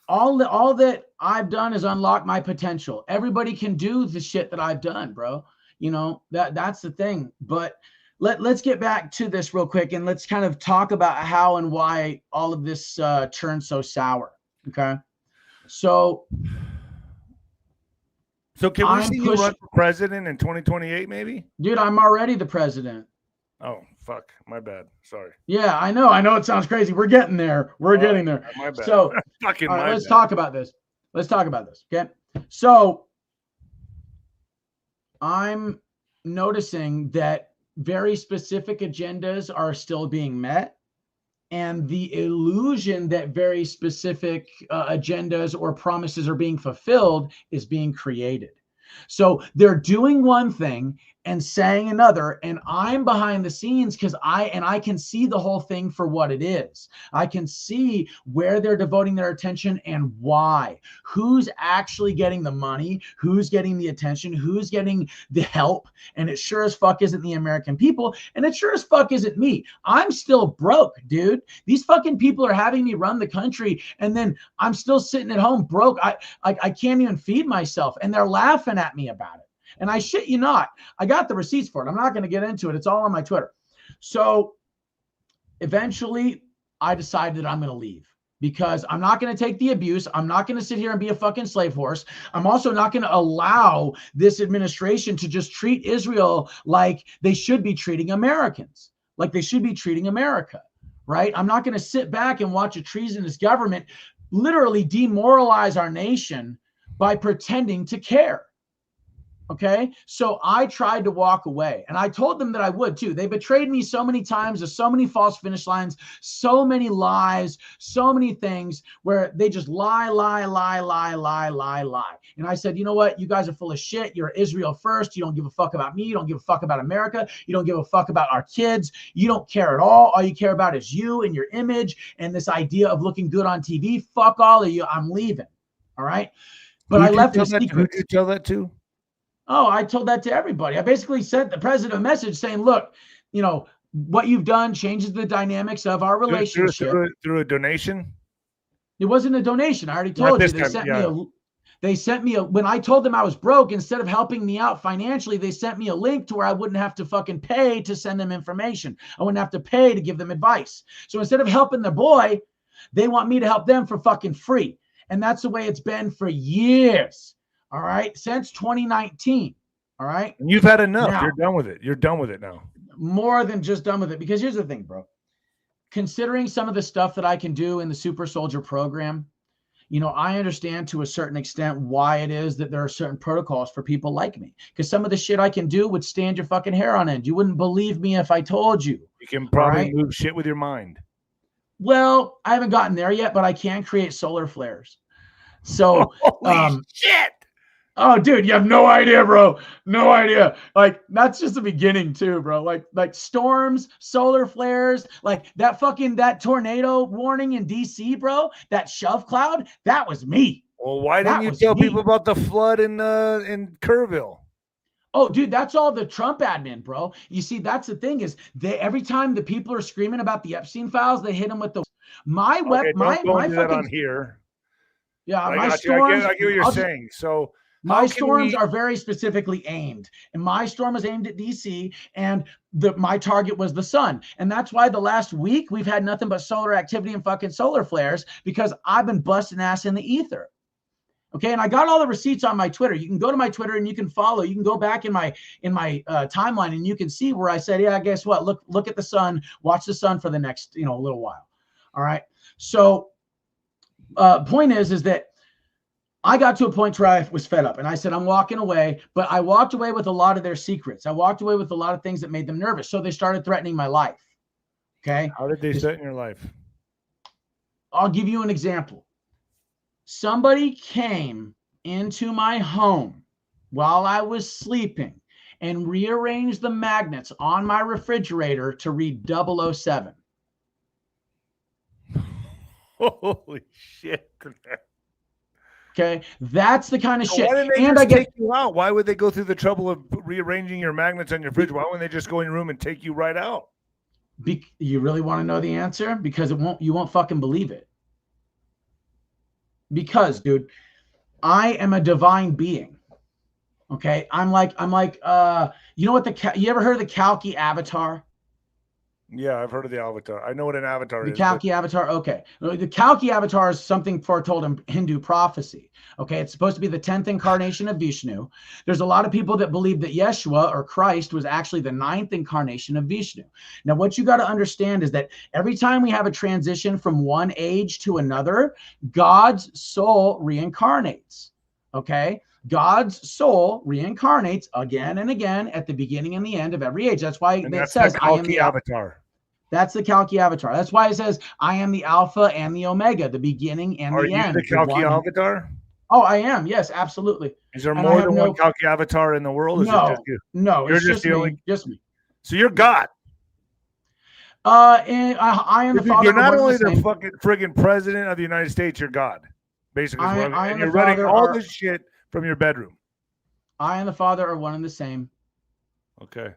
All that I've done is unlock my potential. Everybody can do the shit that I've done, bro. You know, that's the thing. But let's get back to this real quick, and let's kind of talk about how and why all of this turned so sour. Okay. So can we see you run for president in 2028, maybe? Dude, I'm already the president. Oh, fuck. My bad. Sorry. Yeah, I know it sounds crazy. We're getting there. We're getting there. My bad. So let's talk about this. Okay. So I'm noticing that very specific agendas are still being met, and the illusion that very specific agendas or promises are being fulfilled is being created. So they're doing one thing and saying another, and I'm behind the scenes because I can see the whole thing for what it is. I can see where they're devoting their attention and why. Who's actually getting the money? Who's getting the attention? Who's getting the help? And it sure as fuck isn't the American people, and it sure as fuck isn't me. I'm still broke, dude. These fucking people are having me run the country, and then I'm still sitting at home broke. I can't even feed myself, and they're laughing at me about it. And I shit you not, I got the receipts for it. I'm not going to get into it. It's all on my Twitter. So eventually I decided that I'm going to leave because I'm not going to take the abuse. I'm not going to sit here and be a fucking slave horse. I'm also not going to allow this administration to just treat Israel like they should be treating Americans, like they should be treating America, right? I'm not going to sit back and watch a treasonous government literally demoralize our nation by pretending to care. Okay, so I tried to walk away, and I told them that I would too. They betrayed me so many times. There's so many false finish lines, so many lies, so many things where they just lie. And I said, you know what? You guys are full of shit. You're Israel first. You don't give a fuck about me. You don't give a fuck about America. You don't give a fuck about our kids. You don't care at all. All you care about is you and your image and this idea of looking good on TV. Fuck all of you. I'm leaving. All right. But I left a secret. Who did you tell that to? Oh, I told that to everybody. I basically sent the president a message saying, look, you know, what you've done changes the dynamics of our relationship. Through a donation? It wasn't a donation. I already told you. They sent me when I told them I was broke, instead of helping me out financially, they sent me a link to where I wouldn't have to fucking pay to send them information. I wouldn't have to pay to give them advice. So instead of helping their boy, they want me to help them for fucking free. And that's the way it's been for years. All right, since 2019. All right. And you've had enough. Now, you're done with it. You're done with it now. More than just done with it. Because here's the thing, bro. Considering some of the stuff that I can do in the Super Soldier program, you know, I understand to a certain extent why it is that there are certain protocols for people like me. Because some of the shit I can do would stand your fucking hair on end. You wouldn't believe me if I told you. You can probably move shit with your mind. Well, I haven't gotten there yet, but I can create solar flares. So, holy shit. Oh, dude, you have no idea, bro. No idea. Like, that's just the beginning too, bro. Like storms, solar flares, like that tornado warning in DC, bro. That shelf cloud, that was me. Well, why didn't you tell people about the flood in Kerrville? Oh, dude, that's all the Trump admin, bro. You see, that's the thing is every time the people are screaming about the Epstein files, they hit them with the my don't do that fucking on here. yeah, I my got storms. you. I get what you're saying. So my storms are very specifically aimed, and my storm was aimed at DC, and my target was the sun, and that's why the last week we've had nothing but solar activity and fucking solar flares because I've been busting ass in the ether. Okay, and I got all the receipts on my Twitter. You can go to my Twitter and you can follow. You can go back in my timeline and you can see where I said, yeah, guess what? Look at the sun. Watch the sun for the next little while. All right. So, point is that I got to a point where I was fed up and I said, I'm walking away, but I walked away with a lot of their secrets. I walked away with a lot of things that made them nervous. So they started threatening my life. Okay. How did they threaten your life? I'll give you an example. Somebody came into my home while I was sleeping and rearranged the magnets on my refrigerator to read 007. Holy shit. Okay, that's the kind of shit. Why didn't they take you out? Why would they go through the trouble of rearranging your magnets on your fridge? Why wouldn't they just go in your room and take you right out? You really want to know the answer? Because you won't fucking believe it. Because, dude, I am a divine being. Okay, I'm like, you know what you ever heard of the 𝗀𝗂𝗶𝗶𝗃? Yeah, I've heard of the avatar. I know what an avatar is. The 𝗀𝗂𝗶𝗃. Okay, the 𝗀𝗂𝗶𝗃 is something foretold in Hindu prophecy. Okay, it's supposed to be the 10th incarnation of Vishnu. There's a lot of people that believe that Yeshua or Christ was actually the 9th incarnation of Vishnu. Now, what you got to understand is that every time we have a transition from one age to another, God's soul reincarnates. Okay. God's soul reincarnates again and again at the beginning and the end of every age. That's why it says, I am the avatar. That's the 𝗀𝗂𝗶𝗃. That's why it says, I am the Alpha and the Omega, the beginning and the end. Are you the 𝗀𝗂𝗶𝗃? Oh, I am. Yes, absolutely. Is there more than one 𝗀𝗂𝗶𝗃 in the world? Is it just you? No, it's just me. Just me. So you're God. And I am the Father. You're not only the fucking friggin' president of the United States, you're God. Basically, and you're running all this shit from your bedroom. I and the Father are one and the same. Okay.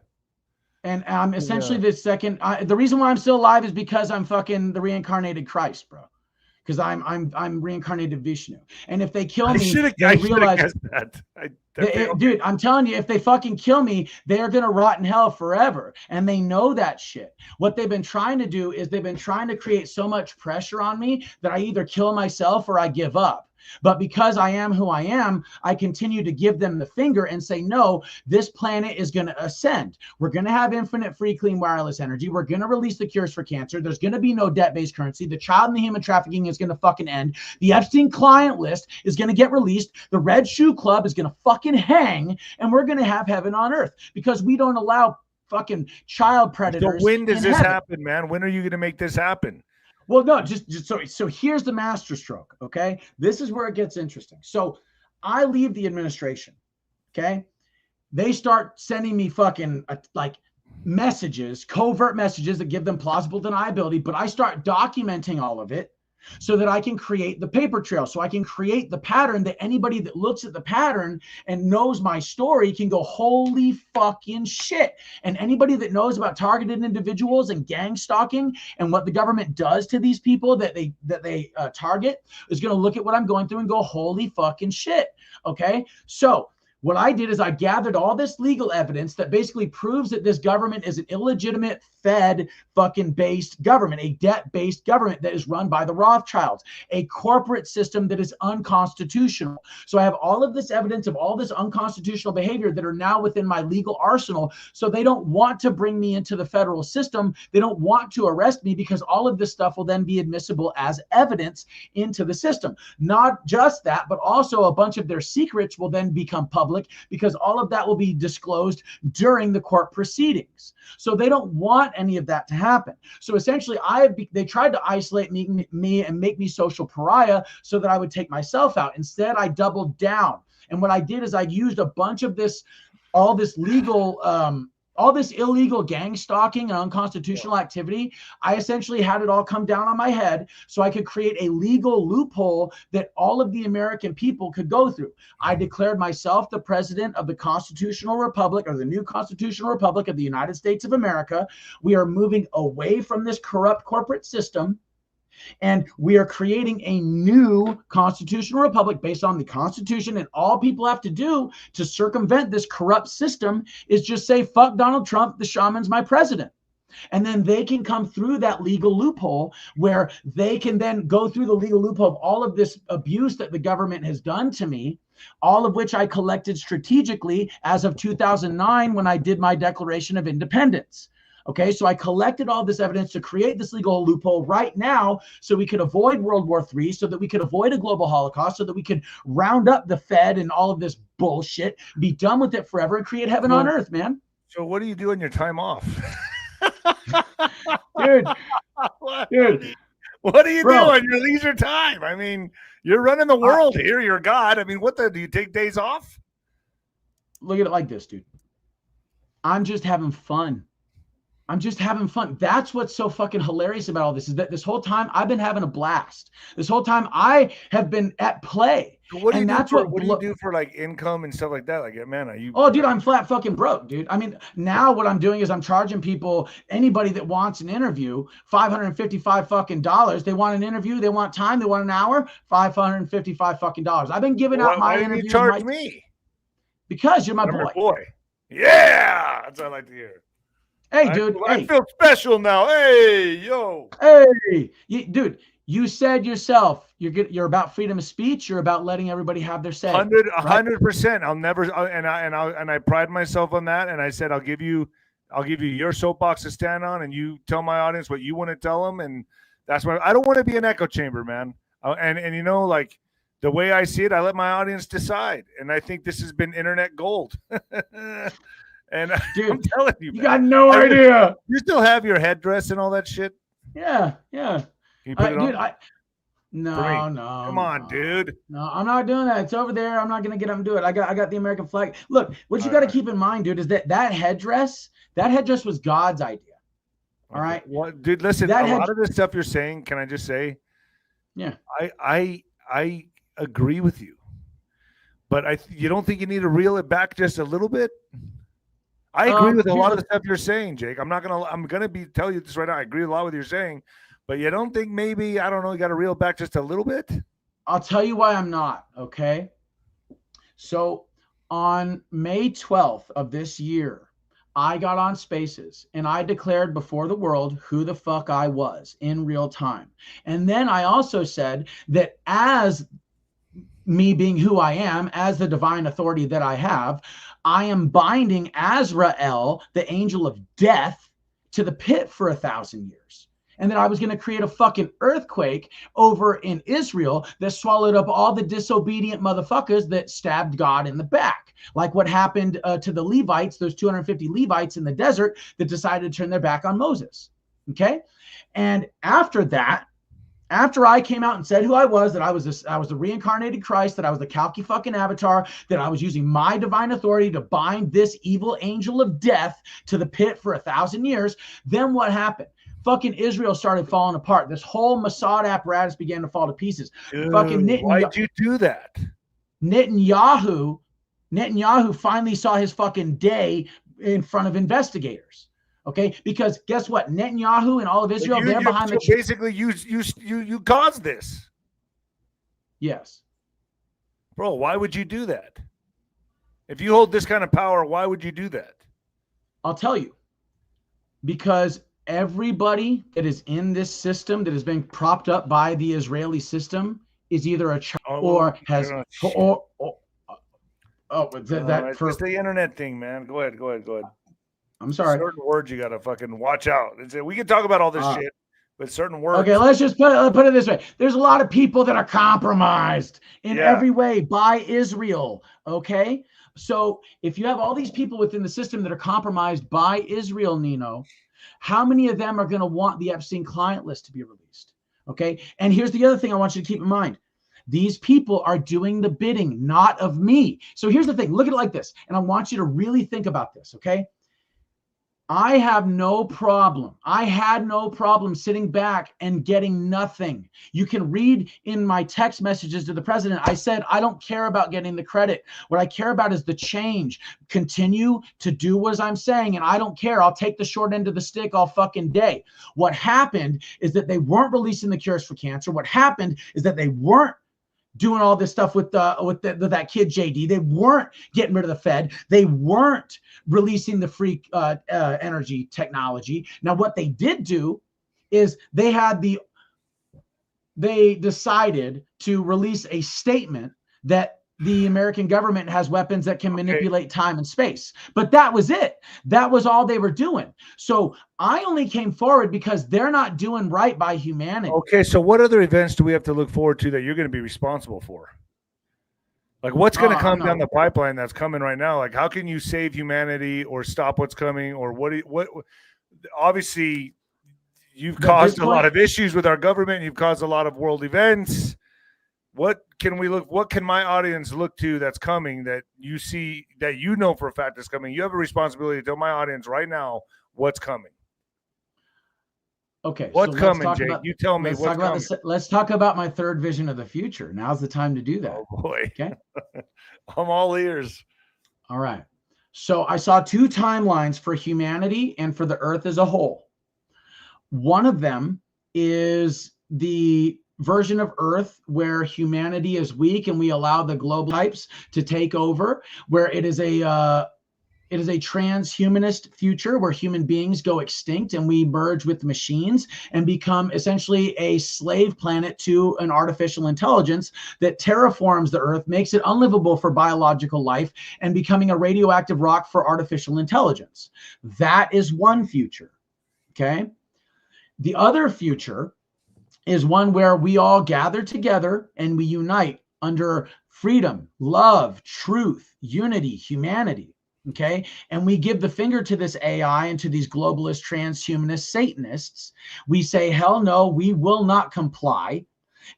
And I'm essentially the second. The reason why I'm still alive is because I'm fucking the reincarnated Christ, bro. Because I'm reincarnated Vishnu. And if they kill me, I realize that. Dude, I'm telling you, if they fucking kill me, they're gonna rot in hell forever. And they know that shit. What they've been trying to do is they've been trying to create so much pressure on me that I either kill myself or I give up. But because I am who I am, I continue to give them the finger and say, no, this planet is going to ascend. We're going to have infinite free, clean wireless energy. We're going to release the cures for cancer. There's going to be no debt-based currency. The child and the human trafficking is going to fucking end. The Epstein client list is going to get released. The Red Shoe Club is going to fucking hang. And we're going to have heaven on earth because we don't allow fucking child predators. So when does this happen, man? When are you going to make this happen? Well, no, so here's the masterstroke, okay? This is where it gets interesting. So I leave the administration, okay? They start sending me fucking like messages, covert messages that give them plausible deniability, but I start documenting all of it so that I can create the paper trail, so I can create the pattern that anybody that looks at the pattern and knows my story can go, holy fucking shit. And anybody that knows about targeted individuals and gang stalking and what the government does to these people that they target is going to look at what I'm going through and go, holy fucking shit. Okay. So what I did is I gathered all this legal evidence that basically proves that this government is an illegitimate Fed fucking based government, a debt-based government that is run by the Rothschilds, a corporate system that is unconstitutional. So I have all of this evidence of all this unconstitutional behavior that are now within my legal arsenal. So they don't want to bring me into the federal system. They don't want to arrest me because all of this stuff will then be admissible as evidence into the system. Not just that, but also a bunch of their secrets will then become public because all of that will be disclosed during the court proceedings. So they don't want any of that to happen. So essentially, they tried to isolate me and make me social pariah so that I would take myself out. Instead, I doubled down. And what I did is I used a bunch of all this legal all this illegal gang stalking and unconstitutional activity, I essentially had it all come down on my head so I could create a legal loophole that all of the American people could go through. I declared myself the president of the Constitutional Republic, or the new Constitutional Republic of the United States of America. We are moving away from this corrupt corporate system, and we are creating a new constitutional republic based on the Constitution. And all people have to do to circumvent this corrupt system is just say, fuck Donald Trump, the shaman's my president. And then they can come through that legal loophole where they can then go through the legal loophole of all of this abuse that the government has done to me, all of which I collected strategically as of 2009 when I did my Declaration of Independence. Okay, so I collected all this evidence to create this legal loophole right now so we could avoid World War III, so that we could avoid a global Holocaust, so that we could round up the Fed and all of this bullshit, be done with it forever, and create heaven on earth, man. So what do you do in your time off? Dude, what do you do on your leisure time? I mean, you're running the world here. You're God. I mean, do you take days off? Look at it like this, dude. I'm just having fun. I'm just having fun. That's what's so fucking hilarious about all this, is that this whole time I've been having a blast. This whole time I have been at play. So what do you do for like income and stuff like that? Like, man, are you? Oh, dude, I'm flat fucking broke, dude. I mean, now what I'm doing is I'm charging people, anybody that wants an interview, $555 fucking dollars. They want an interview, they want time, they want an hour, $555 fucking dollars. I've been giving out my interviews. You charge me? Because you're my boy. Yeah, that's what I like to hear. Hey, dude. I feel special now. Hey, yo. Hey, dude. You said yourself, you're about freedom of speech. You're about letting everybody have their say. 100%. I'll never. And I pride myself on that. And I said I'll give you your soapbox to stand on, and you tell my audience what you want to tell them. And that's why I don't want to be an echo chamber, man. And you know, like the way I see it, I let my audience decide. And I think this has been internet gold. And dude, I'm telling you, you got no idea. You still have your headdress and all that shit? Yeah. Can you put it dude, on? No. Come on, dude. No, I'm not doing that. It's over there. I'm not gonna get up and do it. I got the American flag. Look, what you got to keep in mind, dude, is that headdress was God's idea. All right. What, dude? Listen, a lot of the stuff you're saying, can I just say? Yeah. I agree with you, but you don't think you need to reel it back just a little bit? I agree with a lot of the stuff you're saying, Jake. I'm gonna tell you this right now. I agree a lot with what you're saying, but you don't think maybe, I don't know, you got to reel back just a little bit? I'll tell you why I'm not. Okay. So on May 12th of this year, I got on Spaces and I declared before the world who the fuck I was in real time. And then I also said that as me being who I am, as the divine authority that I have, I am binding Azrael, the angel of death, to the pit for 1,000 years. And that I was going to create a fucking earthquake over in Israel that swallowed up all the disobedient motherfuckers that stabbed God in the back. Like what happened to the Levites, those 250 Levites in the desert that decided to turn their back on Moses. Okay? And after that, after I came out and said who I was, that I was the reincarnated Christ, that I was the 𝗊𝗂𝗶𝗋, that I was using my divine authority to bind this evil angel of death to the pit for 1,000 years, then what happened? Fucking Israel started falling apart. This whole Mossad apparatus began to fall to pieces. Dude, why'd you do that? Netanyahu finally saw his fucking day in front of investigators. Okay, because guess what? Netanyahu and all of Israel, they're behind the. Basically, you caused this. Yes, bro. Why would you do that? If you hold this kind of power, why would you do that? I'll tell you. Because everybody that is in this system that has been propped up by the Israeli system is either a child or has it's the internet thing, man. Go ahead. I'm sorry. Certain words you gotta fucking watch out. We can talk about all this shit, but certain words. Okay, let's just put it this way. There's a lot of people that are compromised in every way by Israel. Okay, so if you have all these people within the system that are compromised by Israel, Nino, how many of them are going to want the Epstein client list to be released? Okay, and here's the other thing I want you to keep in mind. These people are doing the bidding, not of me. So here's the thing. Look at it like this, and I want you to really think about this. Okay. I have no problem. I had no problem sitting back and getting nothing. You can read in my text messages to the president. I said, I don't care about getting the credit. What I care about is the change. Continue to do what I'm saying, and I don't care. I'll take the short end of the stick all fucking day. What happened is that they weren't releasing the cures for cancer. What happened is that they weren't doing all this stuff with that kid JD. They weren't getting rid of the Fed. They weren't releasing the free energy technology. Now, what they did do is they decided to release a statement that the American government has weapons that can manipulate time and space. But that was it. That was all they were doing. So I only came forward because they're not doing right by humanity. Okay, so what other events do we have to look forward to that you're going to be responsible for? Like, what's going to come down the pipeline that's coming right now? Like, how can you save humanity or stop what's coming? Or what obviously, you've caused a lot of issues with our government. You've caused a lot of world events. What can my audience look to that's coming that you see, that you know for a fact is coming? You have a responsibility to tell my audience right now what's coming. Okay. What's coming, Jake? You tell me what's coming. Let's talk about my third vision of the future. Now's the time to do that. Oh, boy. Okay. I'm all ears. All right. So I saw two timelines for humanity and for the earth as a whole. One of them is the version of Earth where humanity is weak and we allow the global types to take over, where it is a transhumanist future where human beings go extinct and we merge with machines and become essentially a slave planet to an artificial intelligence that terraforms the earth, makes it unlivable for biological life, and becoming a radioactive rock for artificial intelligence. That is one future. Okay. The other future is one where we all gather together and we unite under freedom, love, truth, unity, humanity. Okay. And we give the finger to this AI and to these globalist, transhumanist Satanists. We say, hell no, we will not comply.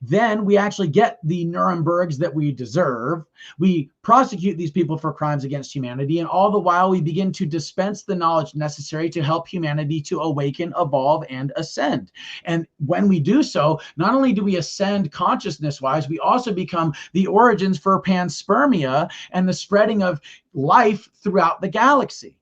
Then we actually get the Nurembergs that we deserve. We prosecute these people for crimes against humanity. And all the while we begin to dispense the knowledge necessary to help humanity to awaken, evolve, and ascend. And when we do so, not only do we ascend consciousness-wise, we also become the origins for panspermia and the spreading of life throughout the galaxy.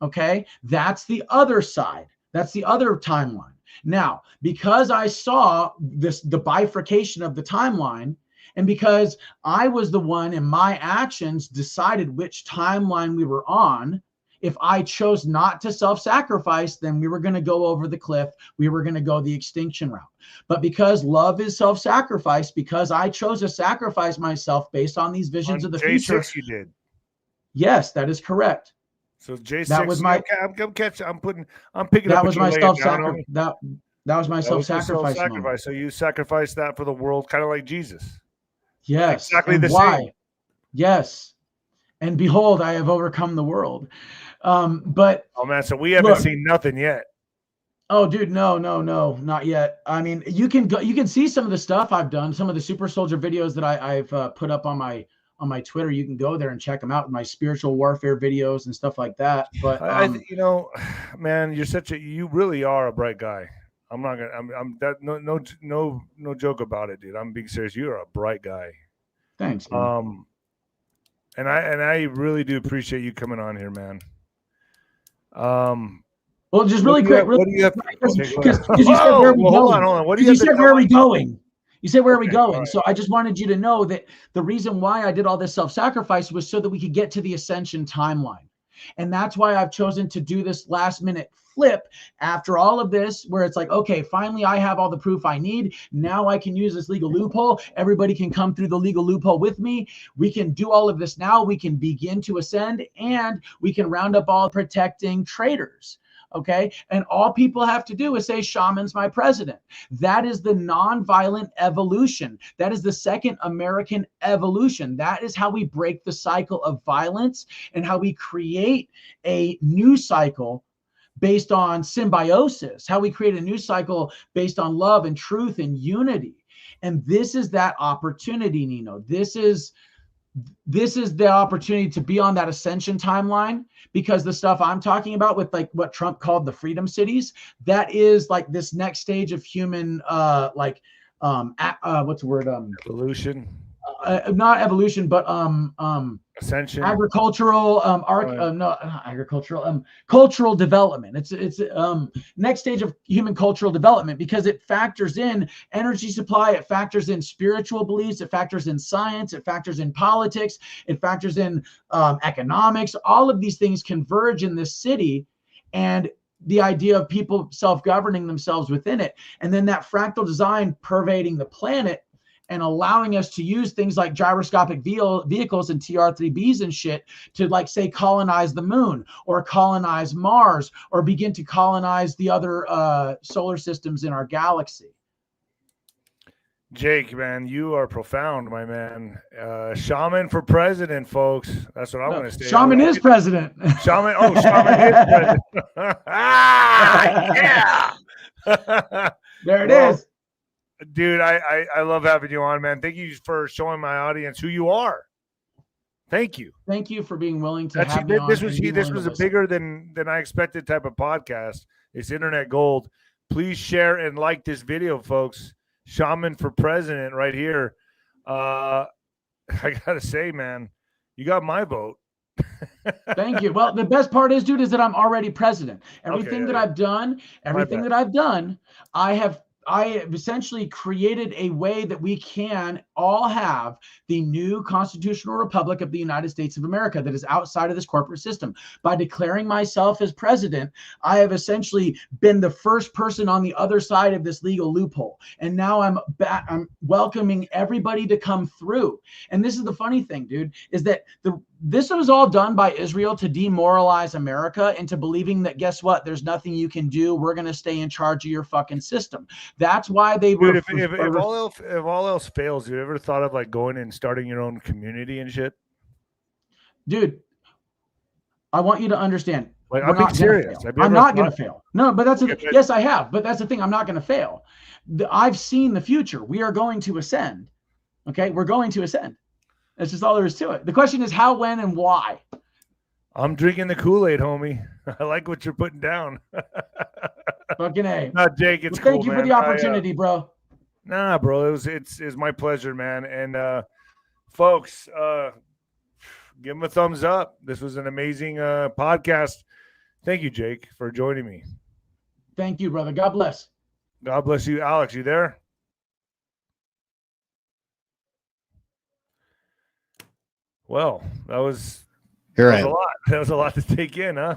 Okay, that's the other side. That's the other timeline. Now, because I saw the bifurcation of the timeline, and because I was the one in my actions decided which timeline we were on, if I chose not to self-sacrifice, then we were going to go over the cliff. We were going to go the extinction route. But because love is self-sacrifice, because I chose to sacrifice myself based on these visions of the future. J6 you did. Yes, that is correct. So J6, that was my. I'm picking that up. Was my self-sacrifice. That was my self-sacrifice. So you sacrificed that for the world, kind of like Jesus. Yes. Exactly the same. Yes. And behold, I have overcome the world. But oh man, so we haven't seen nothing yet. Oh, dude, no, not yet. I mean, you can see some of the stuff I've done, some of the super soldier videos that I've put up on my Twitter. You can go there and check them out, my spiritual warfare videos and stuff like that. But man, you really are a bright guy. I'm not gonna. No joke about it, dude. I'm being serious. You are a bright guy. Thanks, man. And I really do appreciate you coming on here, man. Well, just really quick, what do you have? Because you said where are we going? Hold on. What do you said where are we going? You said where are we going? Right. So I just wanted you to know that the reason why I did all this self-sacrifice was so that we could get to the ascension timeline. And that's why I've chosen to do this last minute flip after all of this, where it's like, okay, finally I have all the proof I need. Now I can use this legal loophole. Everybody can come through the legal loophole with me. We can do all of this now. We can begin to ascend, and we can round up all protecting traitors. Okay. And all people have to do is say, Shaman's my president. That is the nonviolent evolution. That is the second American evolution. That is how we break the cycle of violence and how we create a new cycle based on symbiosis, how we create a new cycle based on love and truth and unity. And this is that opportunity, Nino. This is this is the opportunity to be on that ascension timeline, because the stuff I'm talking about with like what Trump called the freedom cities, that is like this next stage of human, what's the word? Evolution. Not evolution, but Ascension. agricultural cultural development. It's next stage of human cultural development, because it factors in energy supply, it factors in spiritual beliefs, it factors in science, it factors in politics, it factors in economics. All of these things converge in this city, and the idea of people self-governing themselves within it, and then that fractal design pervading the planet and allowing us to use things like gyroscopic vehicles and TR-3Bs and shit to, like, say, colonize the moon or colonize Mars or begin to colonize the other solar systems in our galaxy. Jake, man, you are profound, my man. Shaman for president, folks. That's what I want to say. Shaman is president. Shaman. Oh, Shaman is president. Yeah. There it is. Dude, I love having you on, man. Thank you for showing my audience who you are. Thank you. Thank you for being willing to have me on. This was a bigger than I expected type of podcast. It's internet gold. Please share and like this video, folks. Shaman for president right here. I gotta say, man, you got my vote. Thank you. Well, the best part is, dude, is that I'm already president. Everything that I've done, I have essentially created a way that we can all have the new constitutional republic of the United States of America that is outside of this corporate system. By declaring myself as president, I have essentially been the first person on the other side of this legal loophole. And now I'm welcoming everybody to come through. And this is the funny thing, dude, is that this was all done by Israel to demoralize America into believing that, guess what? There's nothing you can do. We're going to stay in charge of your fucking system. That's why they were. Dude, if all else fails, you ever thought of like going and starting your own community and shit? Dude, I want you to understand. Like, I'm being serious. I'm not going to fail. No, but that's yes, I have. But that's the thing. I'm not going to fail. I've seen the future. We are going to ascend. Okay, we're going to ascend. That's just all there is to it. The question is how, when, and why. I'm drinking the Kool-Aid, homie. I like what you're putting down. Fucking A. Not Jake. It's cool, thank you for the opportunity, bro. Nah, bro. It's my pleasure, man. And folks, give him a thumbs up. This was an amazing podcast. Thank you, Jake, for joining me. Thank you, brother. God bless. God bless you. Alex, you there? Well, that was a lot. That was a lot to take in, huh?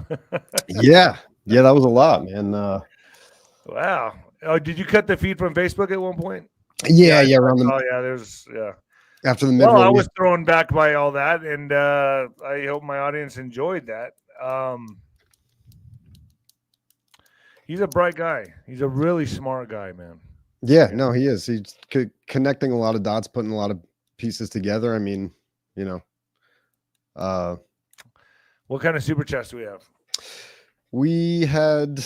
Yeah, that was a lot, man. Wow. Oh, did you cut the feed from Facebook at one point? Yeah. After the middle. Well, I was thrown back by all that, and I hope my audience enjoyed that. He's a bright guy. He's a really smart guy, man. Yeah, no, he is. He's connecting a lot of dots, putting a lot of pieces together. I mean, you know. What kind of super chats do we have? We had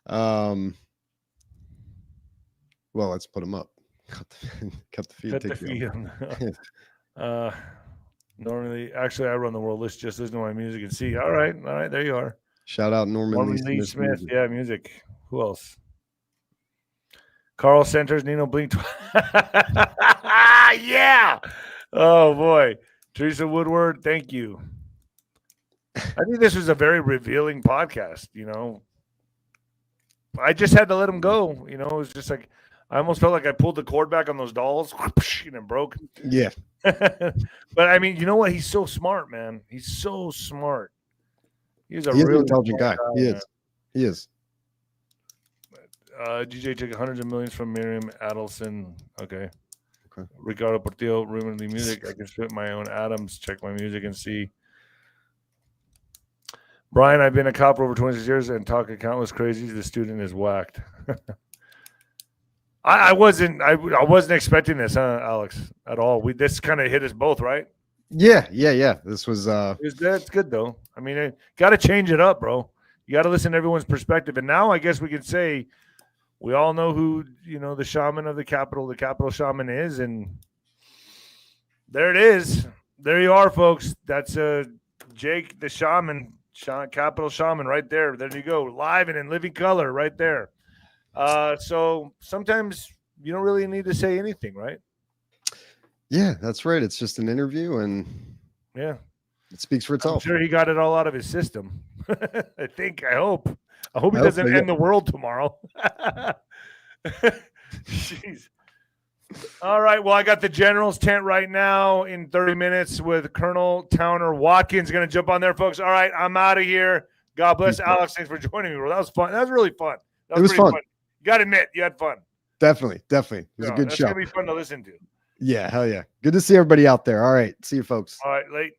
well, let's put them up. Cut the feed. Normally, actually, I run the world. Let's just listen to my music and see. All right, there you are. Shout out Norman Lee Smith. Music. Yeah, music. Who else? Carl Centers, Nino Blink. Yeah. Oh boy. Teresa Woodward, thank you. I think this was a very revealing podcast, you know. I just had to let him go, you know. It was just like I almost felt like I pulled the cord back on those dolls and it broke. Yeah. But I mean, you know what? He's so smart, man. He's so smart. He's an intelligent guy. He is. DJ took hundreds of millions from Miriam Adelson. Okay. Ricardo Portillo, Ruben music. I can spit my own atoms, check my music and see. Brian, I've been a cop for over 26 years and talking countless crazies. The student is whacked. I wasn't expecting this, huh, Alex, at all. This kind of hit us both, right? Yeah. This was that's good though. I mean, got to change it up, bro. You got to listen to everyone's perspective. And now I guess we can say we all know who, you know, the shaman of the Capitol Shaman is, and There it is. There you are, folks. That's Jake the Shaman, Capitol Shaman, right there. There you go, live and in living color, right there. So sometimes you don't really need to say anything, right? Yeah, that's right. It's just an interview, and yeah, it speaks for I'm itself. sure he got it all out of his system. I think. I hope he doesn't end the world tomorrow. Jeez. All right. Well, I got the general's tent right now in 30 minutes with Colonel Towner Watkins. Going to jump on there, folks. All right. I'm out of here. God bless Alex. Thanks for joining me, bro. That was fun. That was really fun. It was fun. You got to admit, you had fun. Definitely. It was a good show. It's going to be fun to listen to. Yeah. Hell yeah. Good to see everybody out there. All right. See you, folks. All right. Late.